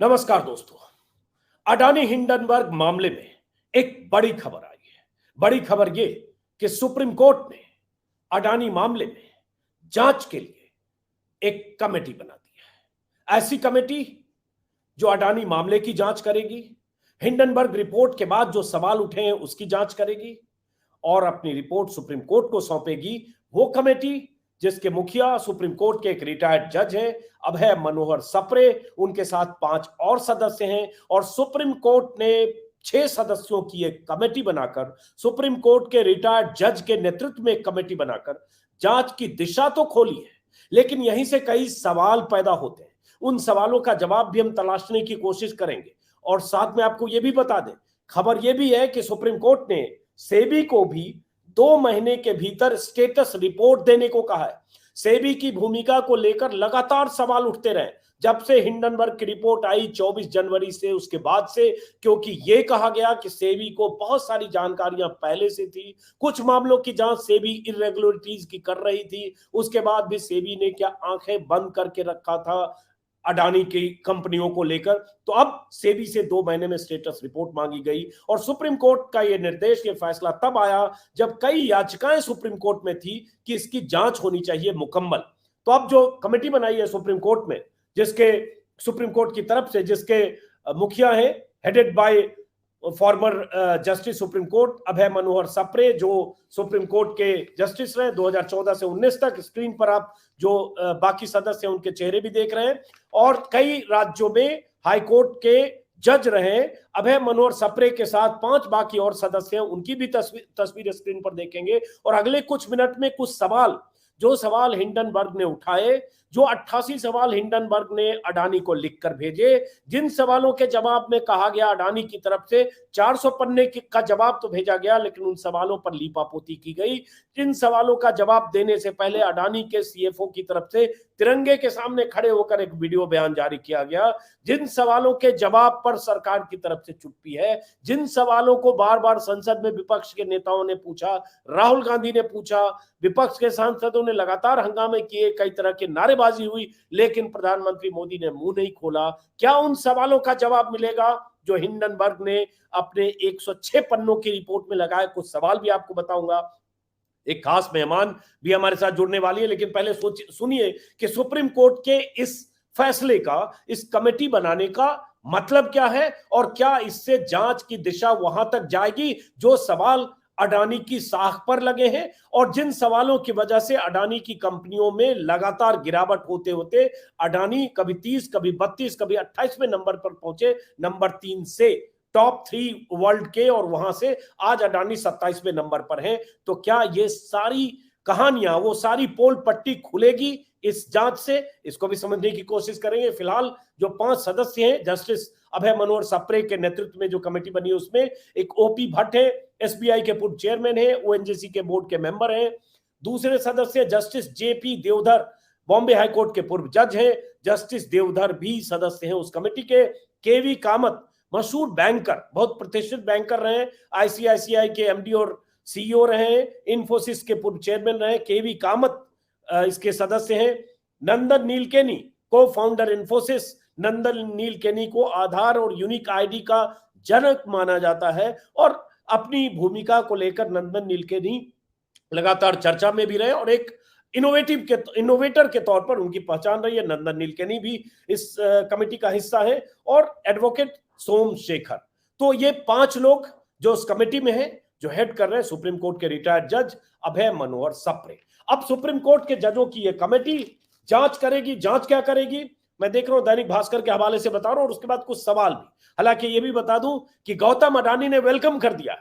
नमस्कार दोस्तों। अडानी हिंडनबर्ग मामले में एक बड़ी खबर आई है। बड़ी खबर यह कि सुप्रीम कोर्ट ने अडानी मामले में जांच के लिए एक कमेटी बना दी है। ऐसी कमेटी जो अडानी मामले की जांच करेगी, हिंडनबर्ग रिपोर्ट के बाद जो सवाल उठे हैं उसकी जांच करेगी और अपनी रिपोर्ट सुप्रीम कोर्ट को सौंपेगी। वो कमेटी जिसके मुखिया सुप्रीम कोर्ट के एक रिटायर्ड जज हैं, अभय मनोहर सप्रे, उनके साथ 5 और सदस्य हैं और सुप्रीम कोर्ट ने 6 सदस्यों की एक कमेटी बनाकर, सुप्रीम कोर्ट के रिटायर्ड जज के नेतृत्व में एक कमेटी बनाकर जांच की दिशा तो खोली है, लेकिन यहीं से कई सवाल पैदा होते हैं। उन सवालों का जवाब भी हम तलाशने की कोशिश करेंगे और साथ में आपको यह भी बता दें, खबर यह भी है कि सुप्रीम कोर्ट ने सेबी को भी 2 महीने के भीतर स्टेटस रिपोर्ट देने को कहा है। सेबी की भूमिका को लेकर लगातार सवाल उठते रहे जब से हिंडनबर्ग की रिपोर्ट आई 24 जनवरी से, उसके बाद से, क्योंकि यह कहा गया कि सेबी को बहुत सारी जानकारियां पहले से थी। कुछ मामलों की जांच सेबी इरेगुलरिटीज की कर रही थी, उसके बाद भी सेबी ने क्या आंखें बंद करके रखा था अडानी की कंपनियों को लेकर। तो अब सेबी से 2 महीने में स्टेटस रिपोर्ट मांगी गई और सुप्रीम कोर्ट का यह निर्देश, यह फैसला तब आया जब कई याचिकाएं सुप्रीम कोर्ट में थी कि इसकी जांच होनी चाहिए मुकम्मल। तो अब जो कमेटी बनाई है सुप्रीम कोर्ट में, जिसके सुप्रीम कोर्ट की तरफ से जिसके मुखिया हैं, headed by former justice supreme court Abhay Manohar Sapre, जो सुप्रीम कोर्ट के जस्टिस रहे 2014 से 19 तक। स्क्रीन पर आप जो बाकी सदस्य हैं उनके चेहरे भी देख रहे हैं और कई राज्यों में हाई कोर्ट के जज रहे। अभय मनोहर सप्रे के साथ 5 बाकी और सदस्य हैं, उनकी भी तस्वीर स्क्रीन पर देखेंगे और अगले कुछ मिनट में कुछ सवाल हिंडनबर्ग ने उठाए, जो 88 सवाल हिंडनबर्ग ने अडानी को लिखकर भेजे, जिन सवालों के जवाब में कहा गया अडानी की तरफ से 400 पन्ने का जवाब तो भेजा गया, लेकिन उन सवालों पर लीपापोती की गई। जिन सवालों का जवाब देने से पहले अडानी के सीएफओ की तरफ से तिरंगे के सामने खड़े होकर एक वीडियो बयान जारी किया गया। जिन सवालों के जवाब पर सरकार की तरफ से चुप्पी है, जिन सवालों को बार बार संसद में विपक्ष के नेताओं ने पूछा, राहुल गांधी ने पूछा, विपक्ष के सांसदों ने लगातार हंगामे किए, कई तरह के नारेबाजी हुई, लेकिन प्रधानमंत्री मोदी ने मुंह नहीं खोला। क्या उन सवालों का जवाब मिलेगा जो हिंडनबर्ग ने अपने 106 पन्नों की रिपोर्ट में लगाए? कुछ सवाल भी आपको बताऊंगा। एक खास मेहमान भी हमारे साथ जुड़ने वाली है, लेकिन पहले सुनिए कि सुप्रीम कोर्ट के इस फैसले का, इस कमेटी बनाने का मतलब क्या है और क्या इससे जांच की दिशा वहां तक जाएगी जो सवाल अडानी की साख पर लगे हैं और जिन सवालों की वजह से अडानी की कंपनियों में लगातार गिरावट होते होते अडानी कभी 30, कभी 32, कभी 28वें नंबर पर पहुंचे, नंबर 3 से टॉप 3 वर्ल्ड के, और वहां से आज अडानी 27वें नंबर पर है। तो क्या ये सारी कहानियां, वो सारी पोल पट्टी खुलेगी इस जांच से? इसको भी समझने की कोशिश करेंगे। फिलहाल जो 5 सदस्य हैं, जस्टिस अभय मनोहर सप्रे के नेतृत्व में जो कमेटी बनी है उसमें एक ओपी भट्ट है, एसबीआई के पूर्व चेयरमैन है, ओएनजीसी के बोर्ड के मेंबर हैं। दूसरे सदस्य justice JP Deodhar, Bombay high court के पूर्व जज हैं, जस्टिस देवधर भी सदस्य हैं उस कमेटी के। केवी कामत, मशहूर बैंकर, बहुत प्रतिष्ठित बैंकर रहे, आईसीआईसीआई के एमडी और सीईओ रहे, इन्फोसिस के पूर्व चेयरमैन रहे, केवी कामत इसके सदस्य हैं। नंदन नीलकेनी, को फाउंडर इन्फोसिस, नंदन नीलकेनी को आधार और यूनिक आईडी का जनक माना जाता है और अपनी भूमिका को लेकर नंदन नीलकेनी लगातार चर्चा में भी रहे और एक इनोवेटर के तौर पर उनकी पहचान रही है। नंदन नीलकेनी भी इस कमेटी का हिस्सा है और एडवोकेट सोमशेखर। तो ये 5 लोग जो उस कमेटी में हैं, जो हेड कर रहे हैं सुप्रीम कोर्ट के रिटायर्ड जज अभय मनोहर सप्रे। अब सुप्रीम कोर्ट के जजों की यह कमेटी जांच करेगी। जांच क्या करेगी मैं देख रहा हूं, दैनिक भास्कर के हवाले से बता रहा हूं और उसके बाद कुछ सवाल भी। हालांकि यह भी बता दूं कि गौतम अडानी ने वेलकम कर दिया,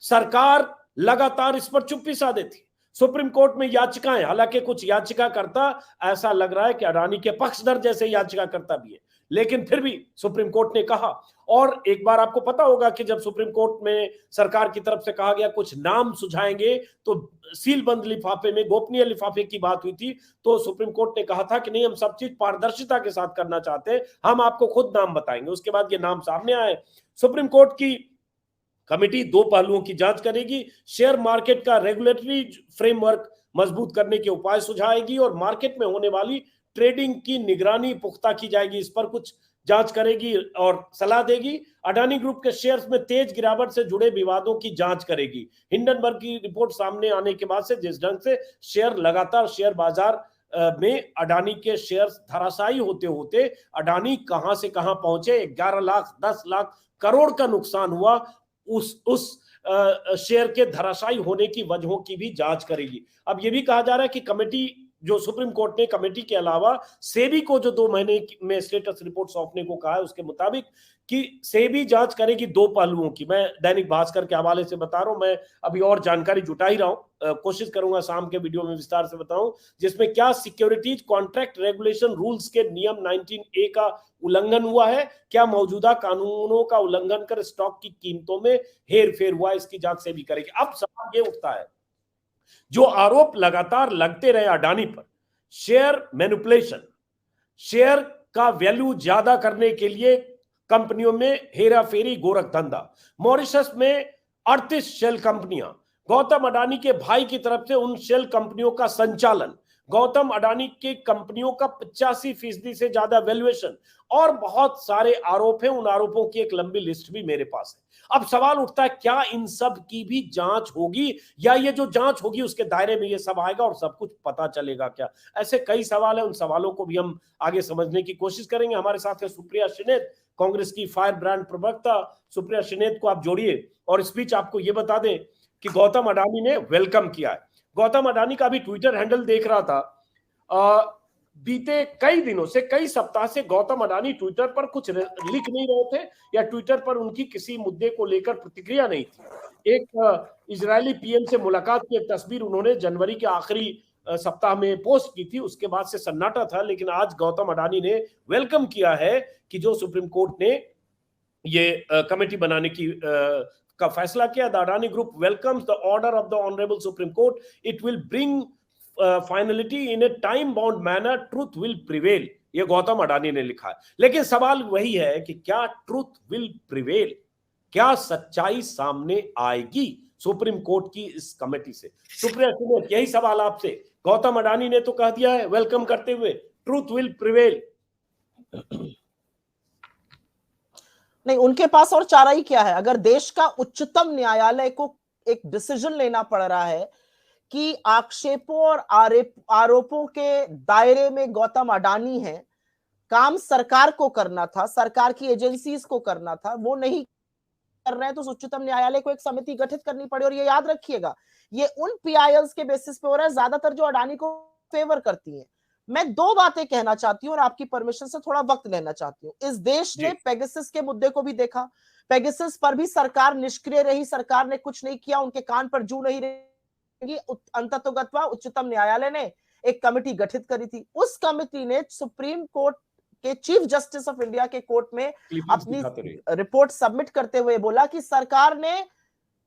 सरकार लगातार इस पर चुप्पी साधे थी। सुप्रीम कोर्ट में याचिकाएं, हालांकि कुछ याचिकाकर्ता ऐसा लग रहा है कि अडानी के पक्षधर जैसे याचिकाकर्ता भी है, लेकिन फिर भी सुप्रीम कोर्ट ने कहा। और एक बार आपको पता होगा कि जब सुप्रीम कोर्ट में सरकार की तरफ से कहा गया कुछ नाम सुझाएंगे, तो सीलबंद लिफाफे में, गोपनीय लिफाफे की बात हुई थी, तो सुप्रीम कोर्ट ने कहा था कि नहीं, हम सब चीज पारदर्शिता के साथ करना चाहते हैं, हम आपको खुद नाम बताएंगे। उसके बाद ये नाम सामने आए। सुप्रीम कोर्ट की कमेटी 2 पहलुओं की जांच करेगी। शेयर मार्केट का रेगुलेटरी फ्रेमवर्क मजबूत करने के उपाय सुझाएगी और मार्केट में होने वाली ट्रेडिंग की निगरानी पुख्ता की जाएगी। इस पर कुछ जांच करेगी और सलाह देगी। अडानी ग्रुप के शेयर्स में तेज गिरावट से जुड़े विवादों की जांच करेगी। हिंडनबर्ग की रिपोर्ट सामने आने के बाद से जिस ढंग से शेयर बाजार में अडानी के शेयर्स धराशायी होते होते अडानी कहां से कहां पहुंचे, 11 लाख 10 लाख करोड़ का नुकसान हुआ, उस शेयर के धराशायी होने की वजहों की भी जांच करेगी। अब यह भी कहा जा रहा है कि कमेटी, जो सुप्रीम कोर्ट ने कमेटी के अलावा सेबी को जो 2 महीने में स्टेटस रिपोर्ट सौंपने को कहा है, उसके मुताबिक कि सेबी जांच करेगी 2 पहलुओं की। मैं दैनिक भास्कर के हवाले से बता रहा हूं, मैं अभी और जानकारी जुटा ही रहा हूं, कोशिश करूंगा शाम के वीडियो में विस्तार से बताऊं, जिसमें क्या सिक्योरिटीज कॉन्ट्रैक्ट रेगुलेशन रूल्स के नियम 19A का उल्लंघन हुआ है, क्या मौजूदा कानूनों का उल्लंघन कर स्टॉक की कीमतों में हेर फेर हुआ, इसकी जांच सेबी करेगी। अब सवाल ये उठता है, जो आरोप लगातार लगते रहे अडानी पर, शेयर मैनिपुलेशन, शेयर का वैल्यू ज्यादा करने के लिए कंपनियों में हेराफेरी, गोरख धंधा, मॉरिशस में 38 शेल कंपनियां, गौतम अडानी के भाई की तरफ से उन शेल कंपनियों का संचालन, गौतम अडानी की कंपनियों का 85% से ज्यादा वैल्यूएशन, और बहुत सारे आरोप हैं। उन आरोपों की एक लंबी लिस्ट भी मेरे पास है। अब सवाल उठता है, क्या इन सब की भी जांच होगी, या ये जो जांच होगी उसके दायरे में ये सब आएगा और सब कुछ पता चलेगा क्या? ऐसे कई सवाल हैं, उन सवालों को भी हम आगे समझने की कोशिश करेंगे। हमारे साथ है सुप्रिया श्रीनेत, कांग्रेस की फायर ब्रांड प्रवक्ता। सुप्रिया श्रीनेत को आप जोड़िए और स्पीच आपको ये बता दें कि गौतम अडानी ने वेलकम किया है। गौतम अडानी का भी ट्विटर हैंडल देख रहा था, बीते कई दिनों से, कई सप्ताह से गौतम अडानी ट्विटर पर कुछ लिख नहीं रहे थे, या ट्विटर पर उनकी किसी मुद्दे को लेकर प्रतिक्रिया नहीं थी। एक इजरायली पीएम से मुलाकात की एक तस्वीर उन्होंने जनवरी के आखिरी सप्ताह में पोस्ट की थी, उसके बाद से सन्नाटा था। लेकिन आज गौतम अडानी ने वेलकम किया है कि जो सुप्रीम कोर्ट ने ये कमेटी बनाने की का फैसला किया। The Adani group welcomes the order of the honourable supreme court, it will bring finality in A time bound manner, truth will prevail, ये गौतम अडानी ने लिखा है। लेकिन सवाल वही है कि क्या ट्रूथ विल प्रिवेल, क्या सच्चाई सामने आएगी सुप्रीम कोर्ट की इस कमेटी से? सुप्रिया श्रीनेत, यही सवाल आपसे। गौतम अडानी ने तो कह दिया है वेलकम करते हुए, ट्रूथ विल प्रिवेल। नहीं, उनके पास और चारा ही क्या है? अगर देश का उच्चतम न्यायालय को एक डिसीजन लेना पड़ रहा है कि आक्षेपों और आरोपों के दायरे में गौतम अडानी है, काम सरकार को करना था, सरकार की एजेंसीज को करना था, वो नहीं कर रहे हैं, तो उच्चतम न्यायालय को एक समिति गठित करनी पड़ी। और ये याद रखिएगा, ये उन पीआईएल्स के बेसिस पे हो रहा है ज्यादातर जो अडानी को फेवर करती हैं। मैं 2 बातें कहना चाहती हूँ और आपकी परमिशन से थोड़ा वक्त लेना चाहती हूँ। इस देश ने पेगासस के मुद्दे को भी देखा, पेगासस पर भी सरकार निष्क्रिय रही, सरकार ने कुछ नहीं किया, उनके कान पर जू नहीं रही। अंततोगत्वा उच्चतम न्यायालय ने एक कमेटी गठित करी थी। उस कमेटी ने सुप्रीम कोर्ट के चीफ जस्टिस ऑफ इंडिया के कोर्ट में अपनी रिपोर्ट सबमिट करते हुए बोला कि सरकार ने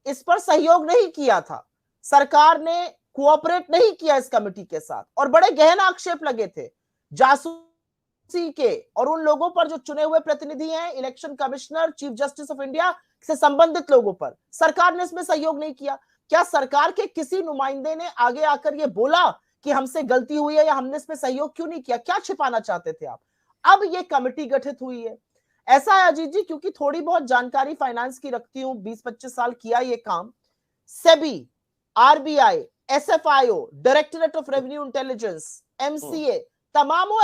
इस पर सहयोग नहीं किया था, सरकार ने कोऑपरेट नहीं किया इस कमेटी के साथ, और बड़े गहन आक्षेप लगे थे जासूसी के और उन लोगों पर जो चुने हुए प्रतिनिधि हैं, election commissioner, chief justice of India से संबंधित लोगों पर। सरकार ने इसमें सहयोग नहीं किया। क्या सरकार के किसी नुमाइंदे ने आगे आकर यह बोला कि हमसे गलती हुई है या हमने इसमें सहयोग क्यों नहीं किया? क्या छिपाना चाहते थे आप? अब ये कमेटी गठित हुई है। ऐसा है अजीत जी, क्योंकि थोड़ी बहुत जानकारी फाइनेंस की रखती हूं, 20-25 साल किया ये काम। SEBI, RBI, SFIO, directorate of revenue intelligence, MCA, तमामों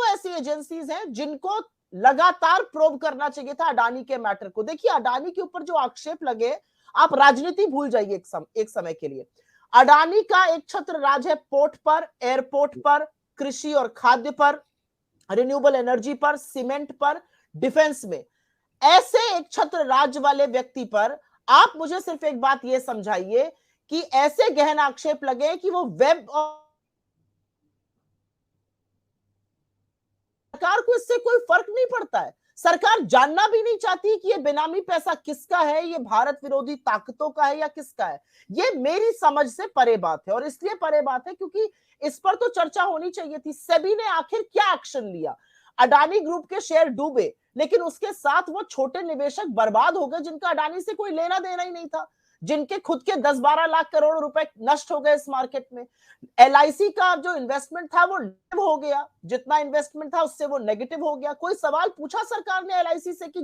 ऐसी एजेंसीज हैं जिनको लगातार प्रोब करना चाहिए था अडानी के मैटर को। देखिए, अडानी के ऊपर जो आक्षेप लगे, आप राजनीति भूल जाइए एक समय के लिए। अडानी का एक छत्र राज है पोर्ट पर, एयरपोर्ट पर, कृषि और खाद्य पर, रिन्यूएबल एनर्जी पर, सीमेंट पर, डिफेंस में। ऐसे एक छत्र राज्य वाले व्यक्ति पर आप मुझे सिर्फ एक बात यह समझाइए कि ऐसे गहन आक्षेप लगे कि वो वेब, सरकार को इससे कोई फर्क नहीं पड़ता है। सरकार जानना भी नहीं चाहती कि ये बेनामी पैसा किसका है, ये भारत विरोधी ताकतों का है या किसका है। ये मेरी समझ से परे बात है, और इसलिए परे बात है क्योंकि इस पर तो चर्चा होनी चाहिए थी। सेबी ने आखिर क्या एक्शन लिया? अडानी ग्रुप के शेयर डूबे, लेकिन उसके साथ वो छोटे निवेशक बर्बाद हो गए जिनका अडानी से कोई लेना देना ही नहीं था, जिनके खुद के 10-12 लाख करोड़ रुपए नष्ट हो गए इस मार्केट में। LIC का जो इन्वेस्टमेंट था वो नेगेटिव हो गया, जितना इन्वेस्टमेंट था उससे वो नेगेटिव हो गया। कोई सवाल पूछा सरकार ने LIC से कि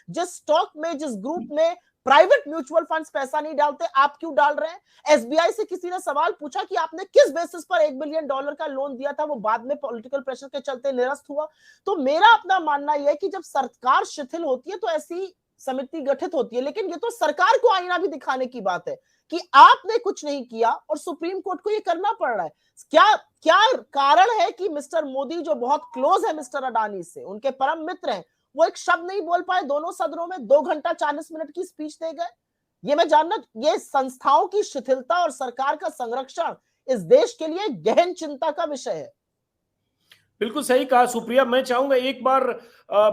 जिस स्टॉक में, जिस ग्रुप में प्राइवेट म्यूचुअल फंड्स पैसा नहीं डालते, आप क्यों डाल रहे हैं? SBI से किसी ने सवाल पूछा कि आपने किस बेसिस पर $1 बिलियन का लोन दिया था, वो बाद में पॉलिटिकल प्रेशर के चलते निरस्त हुआ? तो मेरा अपना मानना यह है कि जब सरकार शिथिल होती है तो ऐसी समिति गठित होती है, लेकिन ये तो सरकार को आईना भी दिखाने की बात है कि आपने कुछ नहीं किया और सुप्रीम कोर्ट को ये करना पड़ रहा है। क्या कारण है कि मिस्टर मोदी, जो बहुत क्लोज है मिस्टर अडानी से, उनके परम मित्र हैं, वो एक शब्द नहीं बोल पाए दोनों सदनों में, 2 घंटा 40 मिनट की स्पीच दे गए? ये मैं जानना, ये संस्थाओं की शिथिलता और सरकार का संरक्षण इस देश के लिए गहन चिंता का विषय है। बिल्कुल सही कहा सुप्रिया। मैं चाहूंगा एक बार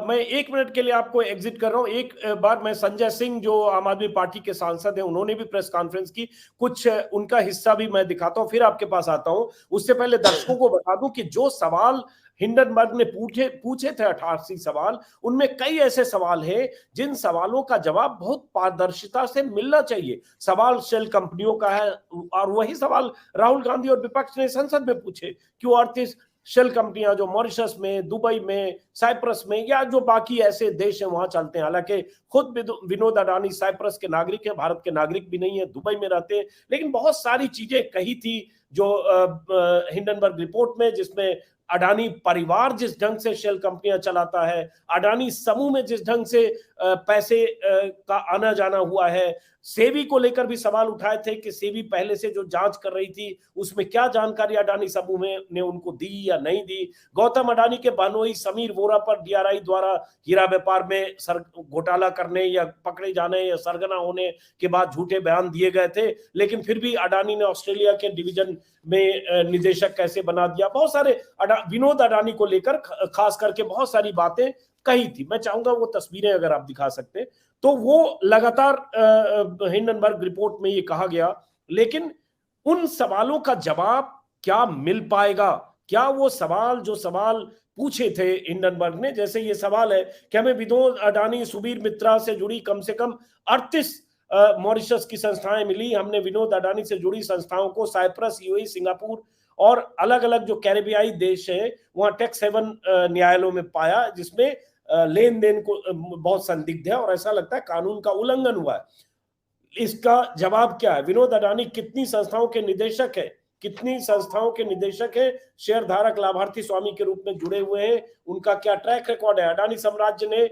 मैं 1 मिनट के लिए आपको एग्जिट कर रहा हूं। एक बार मैं संजय सिंह, जो आम आदमी पार्टी के सांसद हैं, उन्होंने भी प्रेस कॉन्फ्रेंस की, कुछ उनका हिस्सा भी मैं दिखाता हूं, फिर आपके पास आता हूं। उससे पहले दर्शकों को बता दूं कि जो सवाल हिंडनबर्ग ने पूछे थे 88 सवाल, उनमें कई ऐसे सवाल हैं जिन सवालों का जवाब बहुत पारदर्शिता से मिलना चाहिए। सवाल शेल कंपनियों का है और वही सवाल राहुल गांधी और विपक्ष ने संसद में पूछे। क्यों 38 शेल कंपनियां जो मॉरिशस में, दुबई में, साइप्रस में या जो बाकी ऐसे देश हैं वहां चलते हैं। हालांकि खुद विनोद अडानी साइप्रस के नागरिक है, भारत के नागरिक भी नहीं है, दुबई में रहते हैं। लेकिन बहुत सारी चीजें कही थी जो हिंडनबर्ग रिपोर्ट में, जिसमें अडानी परिवार जिस ढंग से शेल कंपनियां चलाता है, अडानी समूह में जिस ढंग से पैसे का आना जाना हुआ है, सेबी को लेकर भी सवाल उठाए थे कि सेबी पहले से जो जांच कर रही थी उसमें क्या जानकारी अडानी समूह ने उनको दी या नहीं दी। गौतम अडानी के बहनोई समीर वोरा पर DRI द्वारा हीरा व्यापार में घोटाला करने या पकड़े जाने या सरगना होने के बाद झूठे बयान दिए गए थे, लेकिन फिर भी अडानी ने ऑस्ट्रेलिया के डिवीजन में निदेशक कैसे बना दिया। बहुत सारे विनोद अडानी को लेकर खास करके बहुत सारी बातें कही थी। मैं चाहूंगा वो तस्वीरें अगर आप दिखा सकते हैं। तो वो लगातार हिंडनबर्ग रिपोर्ट में ये कहा गया, लेकिन उन सवालों का जवाब क्या मिल पाएगा? क्या वो जो सवाल पूछे थे हिंडनबर्ग ने, जैसे ये सवाल है कि हमें विनोद अडानी सुबीर मित्रा से जुड़ी कम से कम 38 मॉरिशस की संस्थाएं मिली। हमने विनोद अडानी से जुड़ी संस्थाओं को साइप्रस, UAE, सिंगापुर और अलग अलग जो कैरेबियाई देश है वहां टैक्स हेवन न्यायालयों में पाया, जिसमें लेन देन को बहुत संदिग्ध है और ऐसा लगता है कानून का उल्लंघन हुआ है। इसका जवाब क्या है? विनोद अडानी कितनी संस्थाओं के निदेशक है, कितनी संस्थाओं के निदेशक है, शेयर धारक लाभार्थी स्वामी के रूप में जुड़े हुए हैं, उनका क्या ट्रैक रिकॉर्ड है? अडानी साम्राज्य ने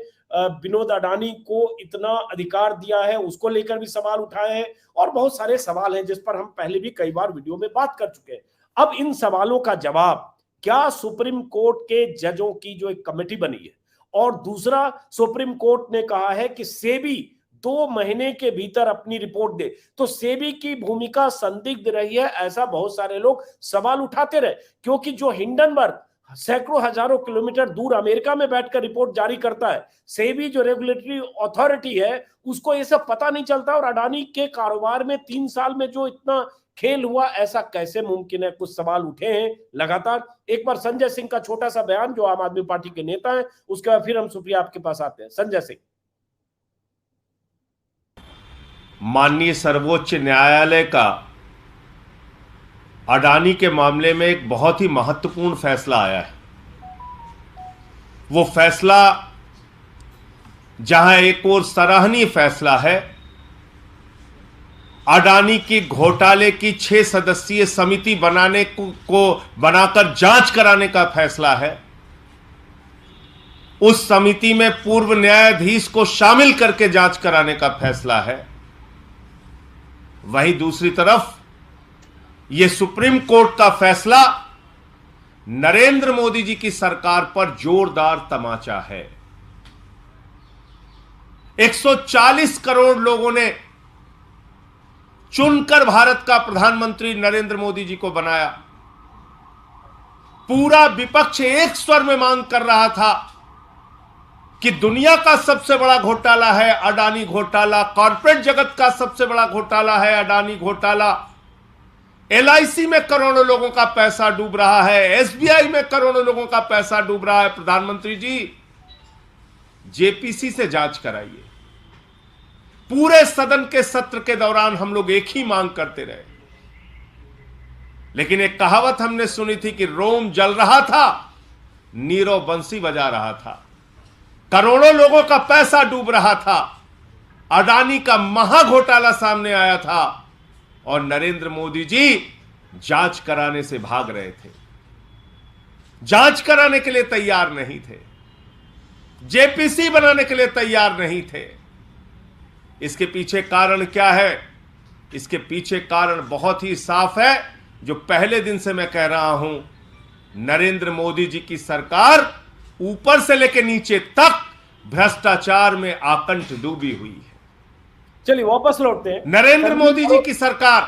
विनोद अडानी को इतना अधिकार दिया है, उसको लेकर भी सवाल उठाए हैं और बहुत सारे सवाल हैं जिस पर हम पहले भी कई बार वीडियो में बात कर चुके हैं। अब इन सवालों का जवाब क्या सुप्रीम कोर्ट के जजों की जो एक कमेटी बनी है, और दूसरा सुप्रीम कोर्ट ने कहा है कि सेबी 2 महीने के भीतर अपनी रिपोर्ट दे, तो सेबी की भूमिका संदिग्ध रही है, ऐसा बहुत सारे लोग सवाल उठाते रहे। क्योंकि जो हिंडनबर्ग सैकड़ों हजारों किलोमीटर दूर अमेरिका में बैठकर रिपोर्ट जारी करता है, सेबी जो रेगुलेटरी अथॉरिटी है उसको ये सब पता नहीं चलता। और अडानी के कारोबार में 3 साल में जो इतना खेल हुआ, ऐसा कैसे मुमकिन है? कुछ सवाल उठे हैं लगातार। एक बार संजय सिंह का छोटा सा बयान, जो आम आदमी पार्टी के नेता हैं, उसके बाद फिर हम सुप्रिया आपके पास आते हैं। संजय सिंह। माननीय सर्वोच्च न्यायालय का अडानी के मामले में एक बहुत ही महत्वपूर्ण फैसला आया है। वो फैसला, जहां एक और सराहनीय फैसला है, अडानी की घोटाले की 6 सदस्यीय समिति बनाकर जांच कराने का फैसला है। उस समिति में पूर्व न्यायाधीश को शामिल करके जांच कराने का फैसला है। वहीं दूसरी तरफ यह सुप्रीम कोर्ट का फैसला नरेंद्र मोदी जी की सरकार पर जोरदार तमाचा है। 140 करोड़ लोगों ने चुनकर भारत का प्रधानमंत्री नरेंद्र मोदी जी को बनाया। पूरा विपक्ष एक स्वर में मांग कर रहा था कि दुनिया का सबसे बड़ा घोटाला है अडानी घोटाला, कॉर्पोरेट जगत का सबसे बड़ा घोटाला है अडानी घोटाला, LIC में करोड़ों लोगों का पैसा डूब रहा है, SBI में करोड़ों लोगों का पैसा डूब रहा है। प्रधानमंत्री जी, JPC से जांच कराइए, पूरे सदन के सत्र के दौरान हम लोग एक ही मांग करते रहे, लेकिन एक कहावत हमने सुनी थी कि रोम जल रहा था, नीरव बंसी बजा रहा था, करोड़ों लोगों का पैसा डूब रहा था, अडानी का महाघोटाला सामने आया था और नरेंद्र मोदी जी जांच कराने से भाग रहे थे, जांच कराने के लिए तैयार नहीं थे, जेपीसी बनाने के लिए तैयार नहीं थे। इसके पीछे कारण क्या है? इसके पीछे कारण बहुत ही साफ है, जो पहले दिन से मैं कह रहा हूं, नरेंद्र मोदी जी की सरकार ऊपर से लेकर नीचे तक भ्रष्टाचार में आकंठ डूबी हुई है। चलिए वापस लौटते हैं। नरेंद्र मोदी जी की सरकार